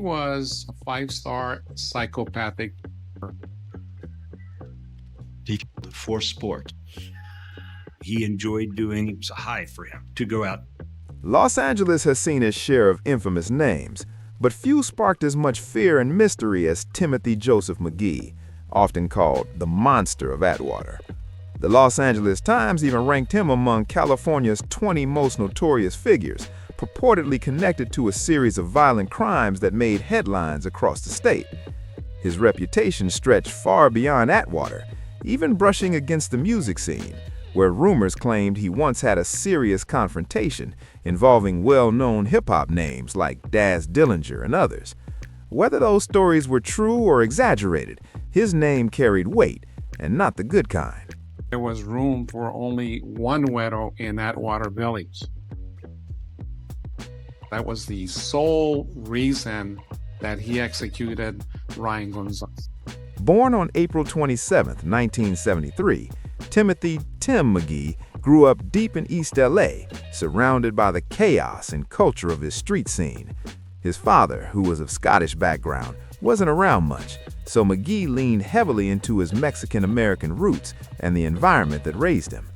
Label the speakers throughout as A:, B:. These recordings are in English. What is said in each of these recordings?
A: was a five-star psychopathic.
B: For sport. He enjoyed doing, it was a high for him to go out.
C: Los Angeles has seen its share of infamous names, but few sparked as much fear and mystery as Timothy Joseph McGhee, often called the Monster of Atwater. The Los Angeles Times even ranked him among California's 20 most notorious figures, purportedly connected to a series of violent crimes that made headlines across the state. His reputation stretched far beyond Atwater, even brushing against the music scene, where rumors claimed he once had a serious confrontation involving well-known hip-hop names like Daz Dillinger and others. Whether those stories were true or exaggerated, his name carried weight, and not the good kind.
A: There was room for only one widow in Atwater Village. That was the sole reason that he executed Ryan Gonzalez.
C: Born on April 27, 1973, Timothy "Tim" McGhee grew up deep in East LA, surrounded by the chaos and culture of his street scene. His father, who was of Scottish background, wasn't around much, so McGhee leaned heavily into his Mexican-American roots and the environment that raised him.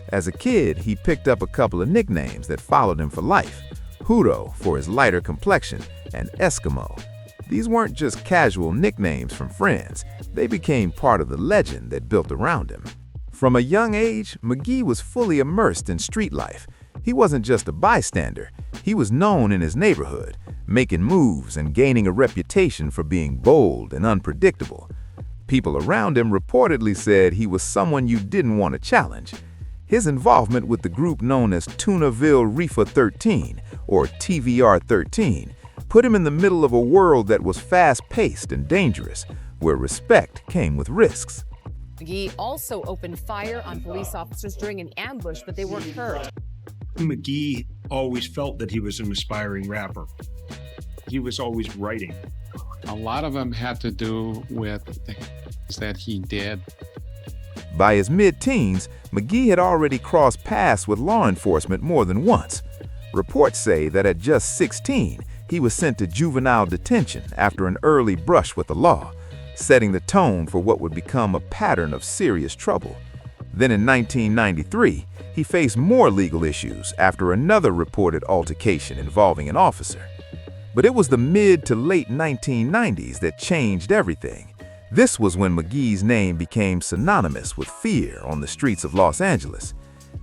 C: As a kid, he picked up a couple of nicknames that followed him for life: Hudo for his lighter complexion, and Eskimo. These weren't just casual nicknames from friends, they became part of the legend that built around him. From a young age, McGhee was fully immersed in street life. He wasn't just a bystander, he was known in his neighborhood, making moves and gaining a reputation for being bold and unpredictable. People around him reportedly said he was someone you didn't want to challenge. His involvement with the group known as Tunaville Reefer 13, or TVR 13, put him in the middle of a world that was fast-paced and dangerous, where respect came with risks.
D: McGhee also opened fire on police officers during an ambush, but they weren't hurt.
B: McGhee always felt that he was an aspiring rapper. He was always writing.
A: A lot of them had to do with things that he did.
C: By his mid-teens, McGhee had already crossed paths with law enforcement more than once. Reports say that at just 16, he was sent to juvenile detention after an early brush with the law, setting the tone for what would become a pattern of serious trouble. Then in 1993, he faced more legal issues after another reported altercation involving an officer. But it was the mid to late 1990s that changed everything. This was when McGhee's name became synonymous with fear on the streets of Los Angeles.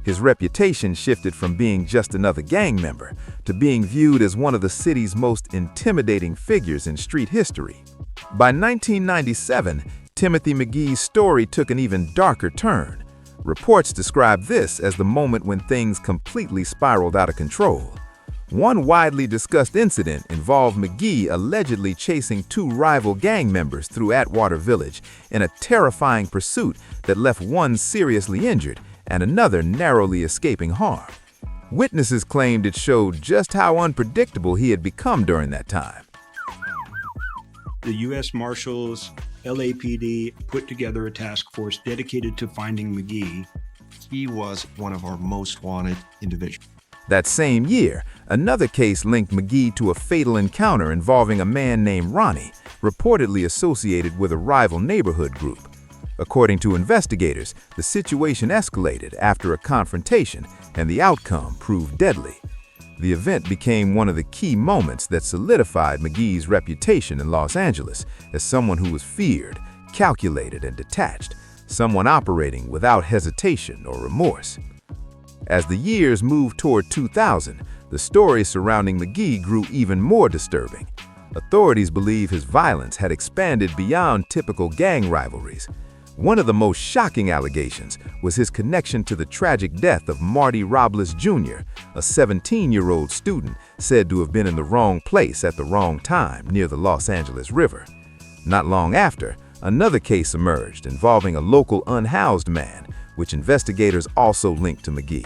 C: His reputation shifted from being just another gang member to being viewed as one of the city's most intimidating figures in street history. By 1997, Timothy McGhee's story took an even darker turn. Reports describe this as the moment when things completely spiraled out of control. One widely discussed incident involved McGhee allegedly chasing two rival gang members through Atwater Village in a terrifying pursuit that left one seriously injured and another narrowly escaping harm. Witnesses claimed it showed just how unpredictable he had become during that time.
B: The U.S. Marshals, LAPD put together a task force dedicated to finding McGhee.
E: He was one of our most wanted individuals.
C: That same year, another case linked McGhee to a fatal encounter involving a man named Ronnie, reportedly associated with a rival neighborhood group. According to investigators, the situation escalated after a confrontation, and the outcome proved deadly. The event became one of the key moments that solidified McGhee's reputation in Los Angeles as someone who was feared, calculated, and detached, someone operating without hesitation or remorse. As the years moved toward 2000, the story surrounding McGhee grew even more disturbing. Authorities believe his violence had expanded beyond typical gang rivalries. One of the most shocking allegations was his connection to the tragic death of Marty Robles Jr., a 17-year-old student said to have been in the wrong place at the wrong time near the Los Angeles River. Not long after, another case emerged involving a local unhoused man, which investigators also linked to McGhee.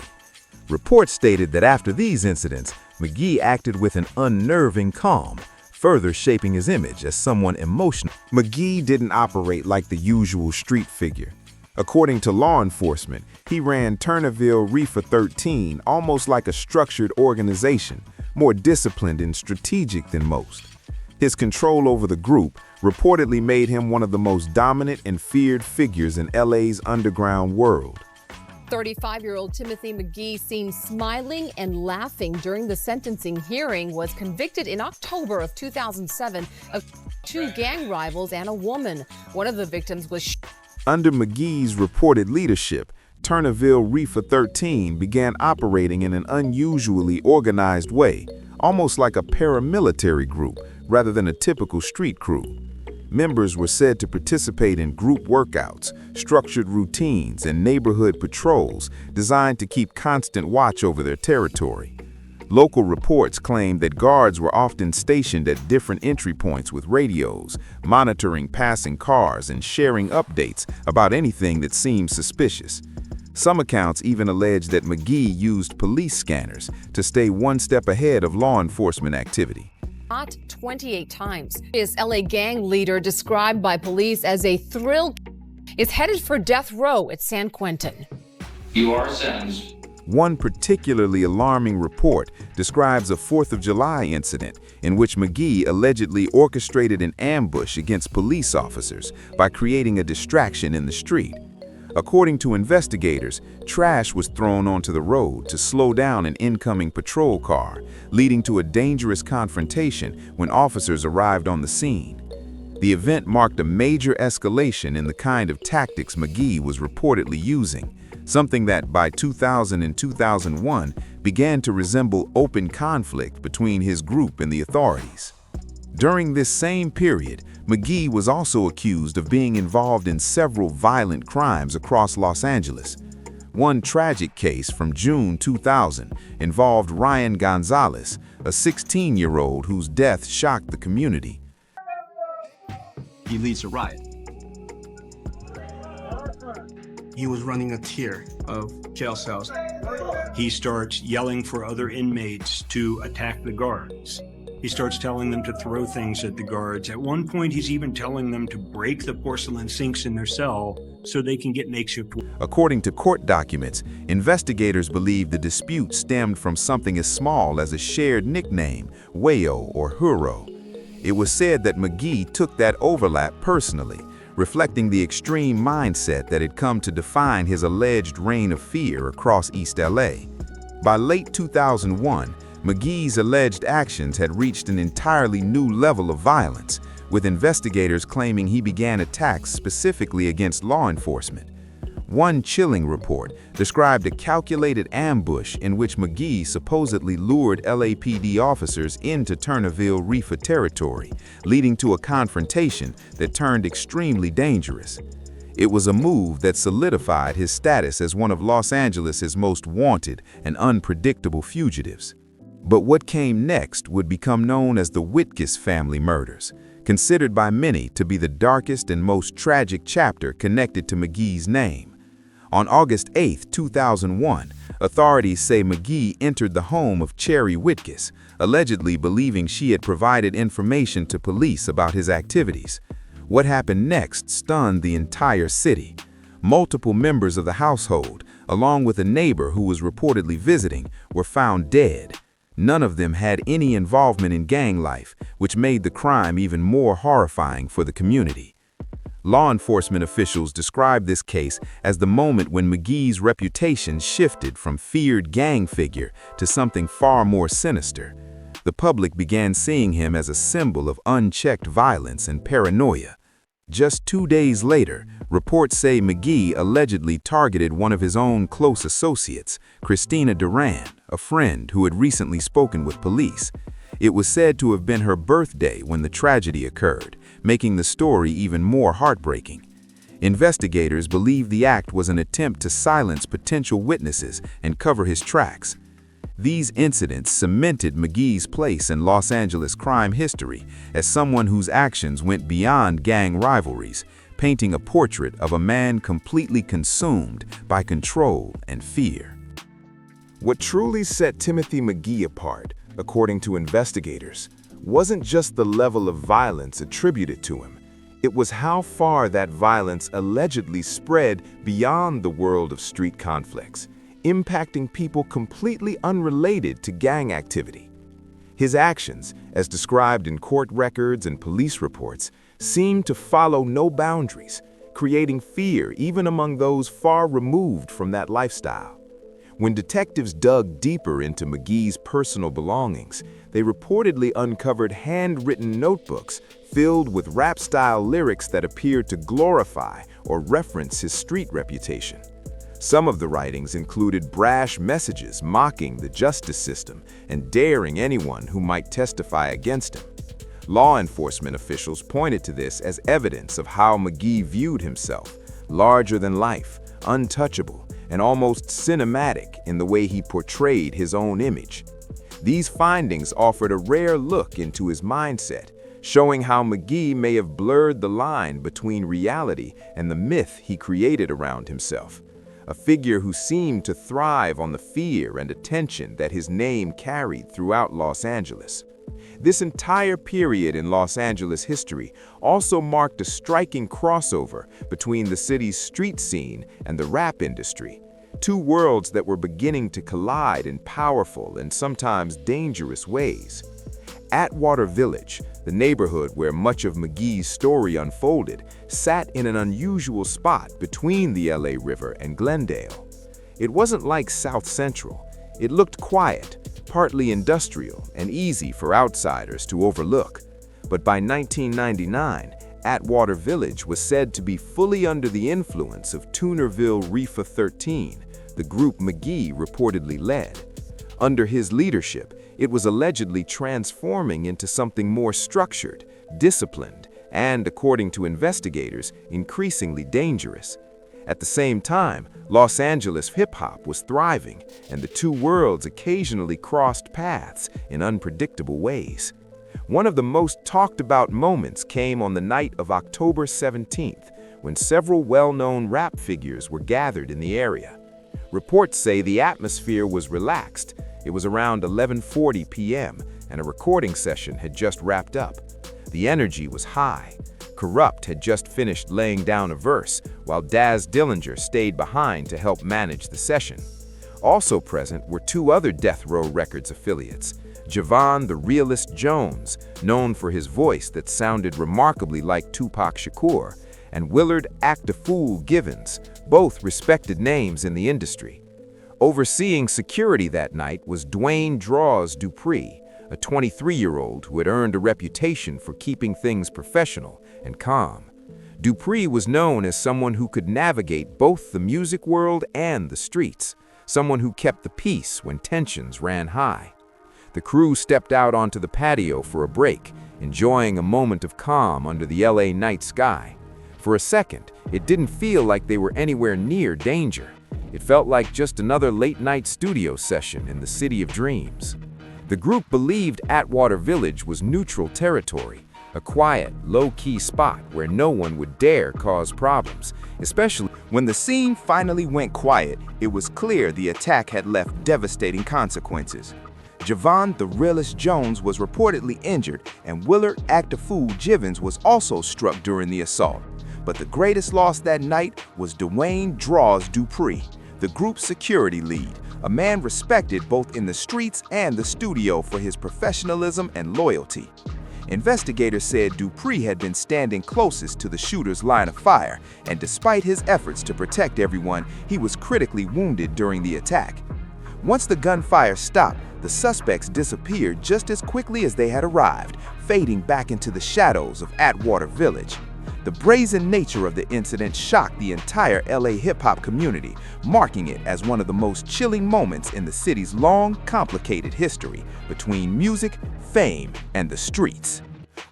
C: Reports stated that after these incidents, McGhee acted with an unnerving calm, further shaping his image as someone emotional.
F: McGhee didn't operate like the usual street figure. According to law enforcement, he ran Tunaville Reefer 13 almost like a structured organization, more disciplined and strategic than most. His control over the group reportedly made him one of the most dominant and feared figures in LA's underground world.
D: 35-year-old Timothy McGhee, seen smiling and laughing during the sentencing hearing, was convicted in October of 2007 of 2 gang rivals and a woman. One of the victims was
F: Under McGhee's reported leadership, Turnerville Reefer 13 began operating in an unusually organized way, almost like a paramilitary group rather than a typical street crew. Members were said to participate in group workouts, structured routines, and neighborhood patrols designed to keep constant watch over their territory. Local reports claimed that guards were often stationed at different entry points with radios, monitoring passing cars and sharing updates about anything that seemed suspicious. Some accounts even allege that McGhee used police scanners to stay one step ahead of law enforcement activity.
D: shot 28 times. This LA gang leader, described by police as a thrill, is headed for death row at San Quentin.
G: You are sentenced.
F: One particularly alarming report describes a 4th of July incident in which McGhee allegedly orchestrated an ambush against police officers by creating a distraction in the street. According to investigators, trash was thrown onto the road to slow down an incoming patrol car, leading to a dangerous confrontation when officers arrived on the scene. The event marked a major escalation in the kind of tactics McGhee was reportedly using, something that by 2000 and 2001 began to resemble open conflict between his group and the authorities. During this same period, McGhee was also accused of being involved in several violent crimes across Los Angeles. One tragic case from June 2000 involved Ryan Gonzalez, a 16-year-old whose death shocked the community.
E: He leads a riot.
H: He was running a tier of jail cells.
B: He starts yelling for other inmates to attack the guards. He starts telling them to throw things at the guards. At one point, he's even telling them to break the porcelain sinks in their cell so they can get makeshift.
F: According to court documents, investigators believe the dispute stemmed from something as small as a shared nickname, Wayo or Huro. It was said that McGhee took that overlap personally, reflecting the extreme mindset that had come to define his alleged reign of fear across East LA. By late 2001, McGhee's alleged actions had reached an entirely new level of violence, with investigators claiming he began attacks specifically against law enforcement. One chilling report described a calculated ambush in which McGhee supposedly lured LAPD officers into Turnerville Reefer territory, leading to a confrontation that turned extremely dangerous. It was a move that solidified his status as one of Los Angeles' most wanted and unpredictable fugitives. But what came next would become known as the Whitakas family murders, considered by many to be the darkest and most tragic chapter connected to McGhee's name. On August 8, 2001, authorities say McGhee entered the home of Cherry Whitakas, allegedly believing she had provided information to police about his activities. What happened next stunned the entire city. Multiple members of the household, along with a neighbor who was reportedly visiting, were found dead. None of them had any involvement in gang life, which made the crime even more horrifying for the community. Law enforcement officials described this case as the moment when McGhee's reputation shifted from feared gang figure to something far more sinister. The public began seeing him as a symbol of unchecked violence and paranoia. Just 2 days later, reports say McGhee allegedly targeted one of his own close associates, Christina Duran, a friend who had recently spoken with police. It was said to have been her birthday when the tragedy occurred, making the story even more heartbreaking. Investigators believe the act was an attempt to silence potential witnesses and cover his tracks. These incidents cemented McGhee's place in Los Angeles crime history as someone whose actions went beyond gang rivalries, painting a portrait of a man completely consumed by control and fear. What truly set Timothy McGhee apart, according to investigators, wasn't just the level of violence attributed to him. It was how far that violence allegedly spread beyond the world of street conflicts, impacting people completely unrelated to gang activity. His actions, as described in court records and police reports, seemed to follow no boundaries, creating fear even among those far removed from that lifestyle. When detectives dug deeper into McGhee's personal belongings, they reportedly uncovered handwritten notebooks filled with rap-style lyrics that appeared to glorify or reference his street reputation. Some of the writings included brash messages mocking the justice system and daring anyone who might testify against him. Law enforcement officials pointed to this as evidence of how McGhee viewed himself, larger than life, untouchable, and almost cinematic in the way he portrayed his own image. These findings offered a rare look into his mindset, showing how McGhee may have blurred the line between reality and the myth he created around himself. A figure who seemed to thrive on the fear and attention that his name carried throughout Los Angeles. This entire period in Los Angeles history also marked a striking crossover between the city's street scene and the rap industry, two worlds that were beginning to collide in powerful and sometimes dangerous ways. Atwater Village, the neighborhood where much of McGhee's story unfolded, sat in an unusual spot between the LA River and Glendale. It wasn't like South Central. It looked quiet, partly industrial, and easy for outsiders to overlook. But by 1999, Atwater Village was said to be fully under the influence of Toonerville Reefa 13, the group McGhee reportedly led. Under his leadership, it was allegedly transforming into something more structured, disciplined, and, according to investigators, increasingly dangerous. At the same time, Los Angeles hip-hop was thriving, and the two worlds occasionally crossed paths in unpredictable ways. One of the most talked-about moments came on the night of October 17th, when several well-known rap figures were gathered in the area. Reports say the atmosphere was relaxed. It was around 11:40 p.m., and a recording session had just wrapped up. The energy was high. Kurupt had just finished laying down a verse, while Daz Dillinger stayed behind to help manage the session. Also present were two other Death Row Records affiliates, Javon the Realist Jones, known for his voice that sounded remarkably like Tupac Shakur, and Willard Act a Fool Givens, both respected names in the industry. Overseeing security that night was Dwayne Draws Dupree, a 23-year-old who had earned a reputation for keeping things professional and calm. Dupree was known as someone who could navigate both the music world and the streets, someone who kept the peace when tensions ran high. The crew stepped out onto the patio for a break, enjoying a moment of calm under the LA night sky. For a second, it didn't feel like they were anywhere near danger. It felt like just another late-night studio session in the city of dreams. The group believed Atwater Village was neutral territory, a quiet, low-key spot where no one would dare cause problems, especially when the scene finally went quiet. It was clear the attack had left devastating consequences. Javon the Realist Jones was reportedly injured, and Willard Act a Fool Givens was also struck during the assault. But the greatest loss that night was Dwayne Draws Dupree, the group's security lead, a man respected both in the streets and the studio for his professionalism and loyalty. Investigators said Dupree had been standing closest to the shooter's line of fire, and despite his efforts to protect everyone, he was critically wounded during the attack. Once the gunfire stopped, the suspects disappeared just as quickly as they had arrived, fading back into the shadows of Atwater Village. The brazen nature of the incident shocked the entire LA hip-hop community, marking it as one of the most chilling moments in the city's long, complicated history between music, fame, and the streets.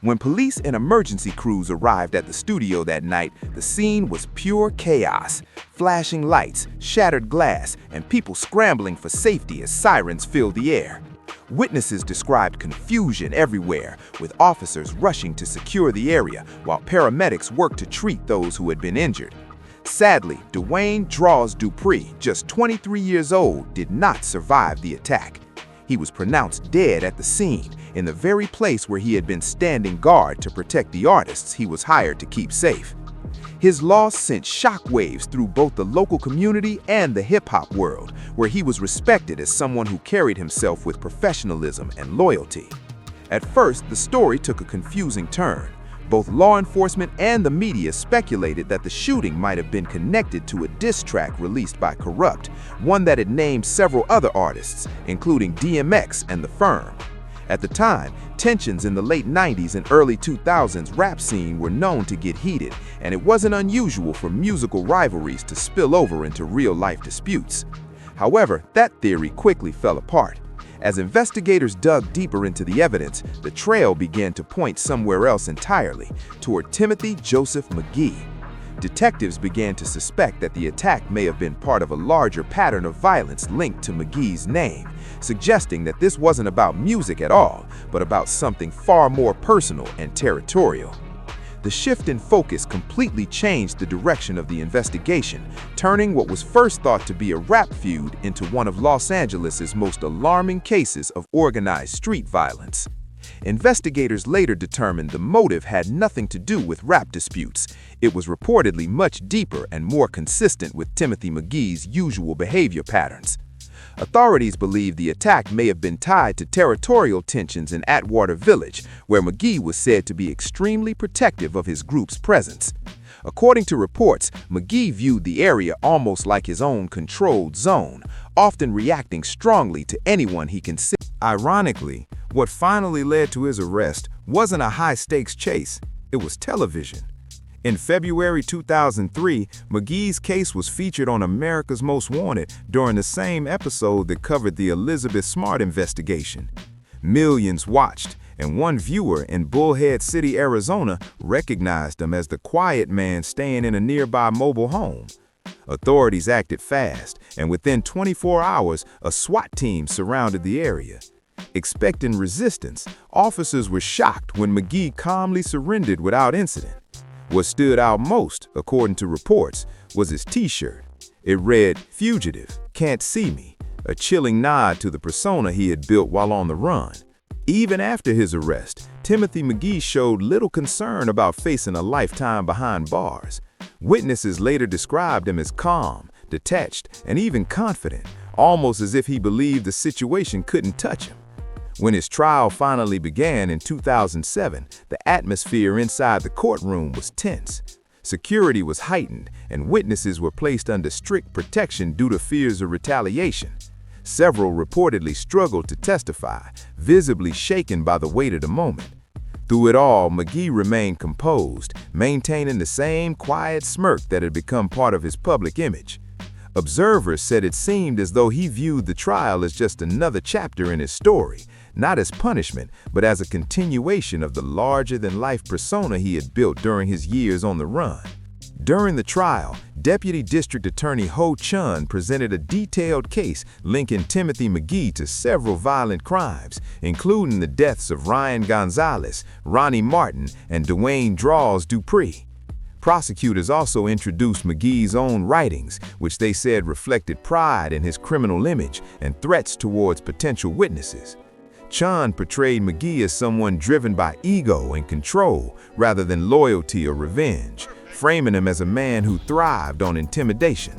F: When police and emergency crews arrived at the studio that night, the scene was pure chaos. Flashing lights, shattered glass, and people scrambling for safety as sirens filled the air. Witnesses described confusion everywhere, with officers rushing to secure the area while paramedics worked to treat those who had been injured. Sadly, Dwayne Draws Dupree, just 23 years old, did not survive the attack. He was pronounced dead at the scene, in the very place where he had been standing guard to protect the artists he was hired to keep safe.
C: His loss sent shockwaves through both the local community and the hip-hop world, where he was respected as someone who carried himself with professionalism and loyalty. At first, the story took a confusing turn. Both law enforcement and the media speculated that the shooting might have been connected to a diss track released by Kurupt, one that had named several other artists, including DMX and The Firm. At the time, tensions in the late 90s and early 2000s rap scene were known to get heated, and it wasn't unusual for musical rivalries to spill over into real-life disputes. However, that theory quickly fell apart. As investigators dug deeper into the evidence, the trail began to point somewhere else entirely, toward Timothy Joseph McGhee. Detectives began to suspect that the attack may have been part of a larger pattern of violence linked to McGhee's name, suggesting that this wasn't about music at all, but about something far more personal and territorial. The shift in focus completely changed the direction of the investigation, turning what was first thought to be a rap feud into one of Los Angeles' most alarming cases of organized street violence. Investigators later determined the motive had nothing to do with rap disputes. It was reportedly much deeper and more consistent with Timothy McGhee's usual behavior patterns. Authorities believe the attack may have been tied to territorial tensions in Atwater village, where McGhee was said to be extremely protective of his group's presence. According to reports, McGhee viewed the area almost like his own controlled zone, often reacting strongly to anyone he considered.
F: Ironically, what finally led to his arrest wasn't a high-stakes chase, it was television. In February 2003, McGhee's case was featured on America's Most Wanted during the same episode that covered the Elizabeth Smart investigation. Millions watched, and one viewer in Bullhead City, Arizona, recognized him as the quiet man staying in a nearby mobile home. Authorities acted fast, and within 24 hours, a SWAT team surrounded the area. Expecting resistance, officers were shocked when McGhee calmly surrendered without incident. What stood out most, according to reports, was his t-shirt. It read, "Fugitive, can't see me," a chilling nod to the persona he had built while on the run. Even after his arrest, Timothy McGhee showed little concern about facing a lifetime behind bars. Witnesses later described him as calm, detached, and even confident, almost as if he believed the situation couldn't touch him. When his trial finally began in 2007, the atmosphere inside the courtroom was tense. Security was heightened, and witnesses were placed under strict protection due to fears of retaliation. Several reportedly struggled to testify, visibly shaken by the weight of the moment. Through it all, McGhee remained composed, maintaining the same quiet smirk that had become part of his public image. Observers said it seemed as though he viewed the trial as just another chapter in his story, not as punishment, but as a continuation of the larger-than-life persona he had built during his years on the run. During the trial, Deputy District Attorney Ho Chun presented a detailed case linking Timothy McGhee to several violent crimes, including the deaths of Ryan Gonzalez, Ronnie Martin, and Dwayne "Draws" Dupree. Prosecutors also introduced McGhee's own writings, which they said reflected pride in his criminal image and threats towards potential witnesses. Chun portrayed McGhee as someone driven by ego and control rather than loyalty or revenge, framing him as a man who thrived on intimidation.